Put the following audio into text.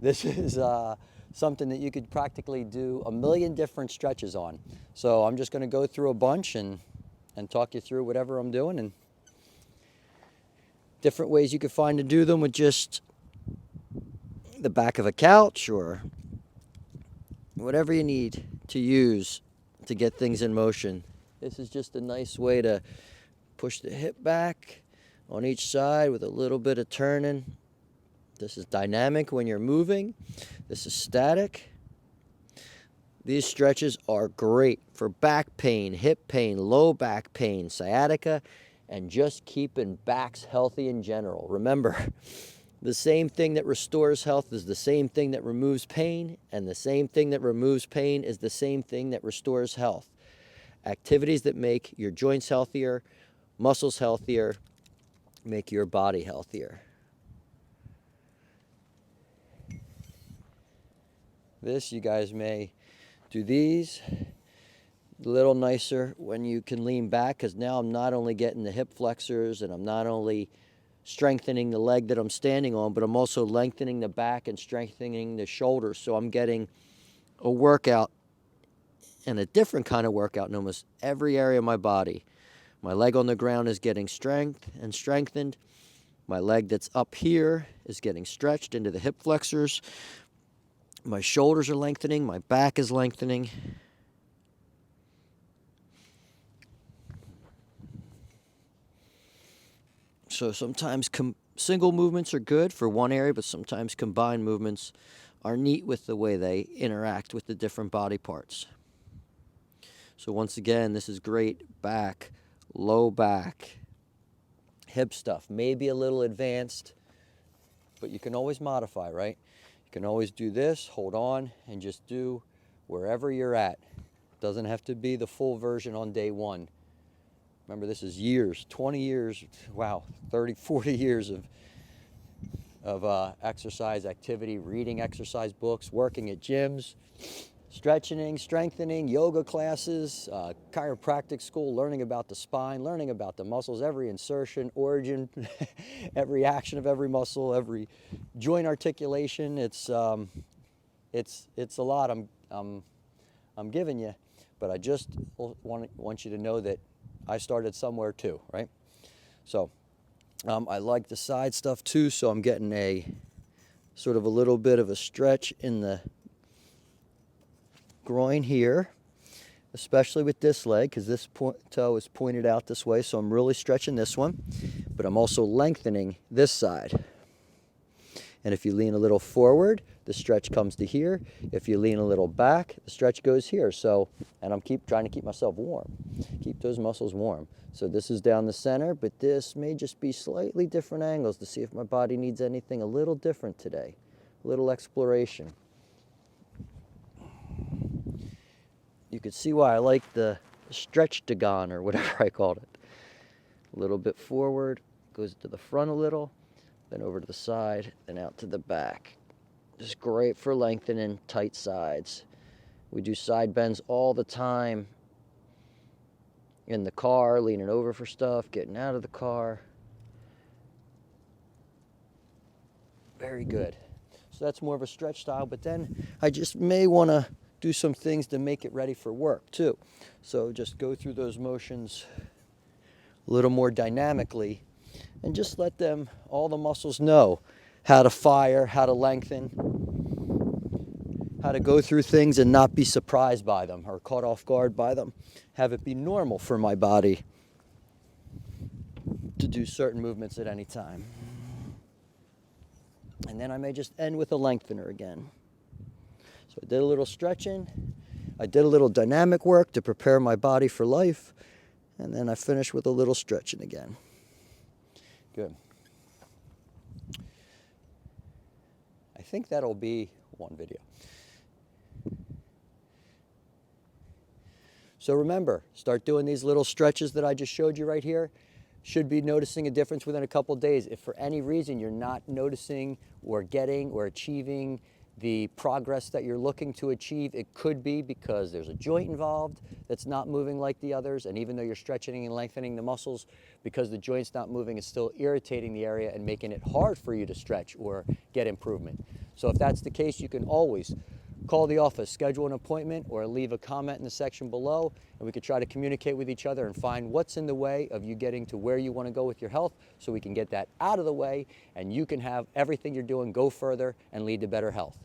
This is something that you could practically do a million different stretches on. So I'm just going to go through a bunch and talk you through whatever I'm doing, and different ways you could find to do them with just the back of a couch or whatever you need to use to get things in motion. This is just a nice way to push the hip back on each side with a little bit of turning. This is dynamic when you're moving. This is static. These stretches are great for back pain, hip pain, low back pain, sciatica, and just keeping backs healthy in general. Remember, the same thing that restores health is the same thing that removes pain, and the same thing that removes pain is the same thing that restores health. Activities that make your joints healthier, muscles healthier, make your body healthier. This, you guys may do these a little nicer when you can lean back, because now I'm not only getting the hip flexors and I'm not only strengthening the leg that I'm standing on, but I'm also lengthening the back and strengthening the shoulders. So I'm getting a workout, and a different kind of workout in almost every area of my body. My leg on the ground is getting strength and strengthened. My leg that's up here is getting stretched into the hip flexors. My shoulders are lengthening. My back is lengthening. So sometimes single movements are good for one area, but sometimes combined movements are neat with the way they interact with the different body parts. So once again, this is great back, low back, hip stuff. Maybe a little advanced, but you can always modify, right? You can always do this, hold on, and just do wherever you're at. Doesn't have to be the full version on day one. Remember, this is years, 20 years, wow, 30, 40 years of exercise activity, reading exercise books, working at gyms, stretching, strengthening, yoga classes, chiropractic school, learning about the spine, learning about the muscles, every insertion, origin, every action of every muscle, every joint articulation. It's a lot I'm giving you, but I just want you to know that I started somewhere too, right? So I like the side stuff too, so I'm getting a sort of a little bit of a stretch in the groin here, especially with this leg, because this toe is pointed out this way, so I'm really stretching this one, but I'm also lengthening this side. And if you lean a little forward, the stretch comes to here. If you lean a little back, the stretch goes here. So, and I'm trying to keep myself warm, keep those muscles warm. So this is down the center, but this may just be slightly different angles to see if my body needs anything a little different today, a little exploration. You can see why I like the stretch-tagon, or whatever I called it. A little bit forward, goes to the front a little, then over to the side, then out to the back. Just great for lengthening tight sides. We do side bends all the time in the car, leaning over for stuff, getting out of the car. Very good. So that's more of a stretch style, but then I just may want to do some things to make it ready for work too. So just go through those motions a little more dynamically, and just let all the muscles know how to fire, how to lengthen, how to go through things and not be surprised by them or caught off guard by them. Have it be normal for my body to do certain movements at any time. And then I may just end with a lengthener again. So I did a little stretching. I did a little dynamic work to prepare my body for life. And then I finish with a little stretching again. Good. I think that'll be one video. So remember, start doing these little stretches that I just showed you right here. Should be noticing a difference within a couple days. If for any reason you're not noticing or getting or achieving the progress that you're looking to achieve, it could be because there's a joint involved that's not moving like the others, and even though you're stretching and lengthening the muscles, because the joint's not moving, it's still irritating the area and making it hard for you to stretch or get improvement. So if that's the case, you can always call the office, schedule an appointment, or leave a comment in the section below, and we could try to communicate with each other and find what's in the way of you getting to where you want to go with your health, so we can get that out of the way and you can have everything you're doing go further and lead to better health.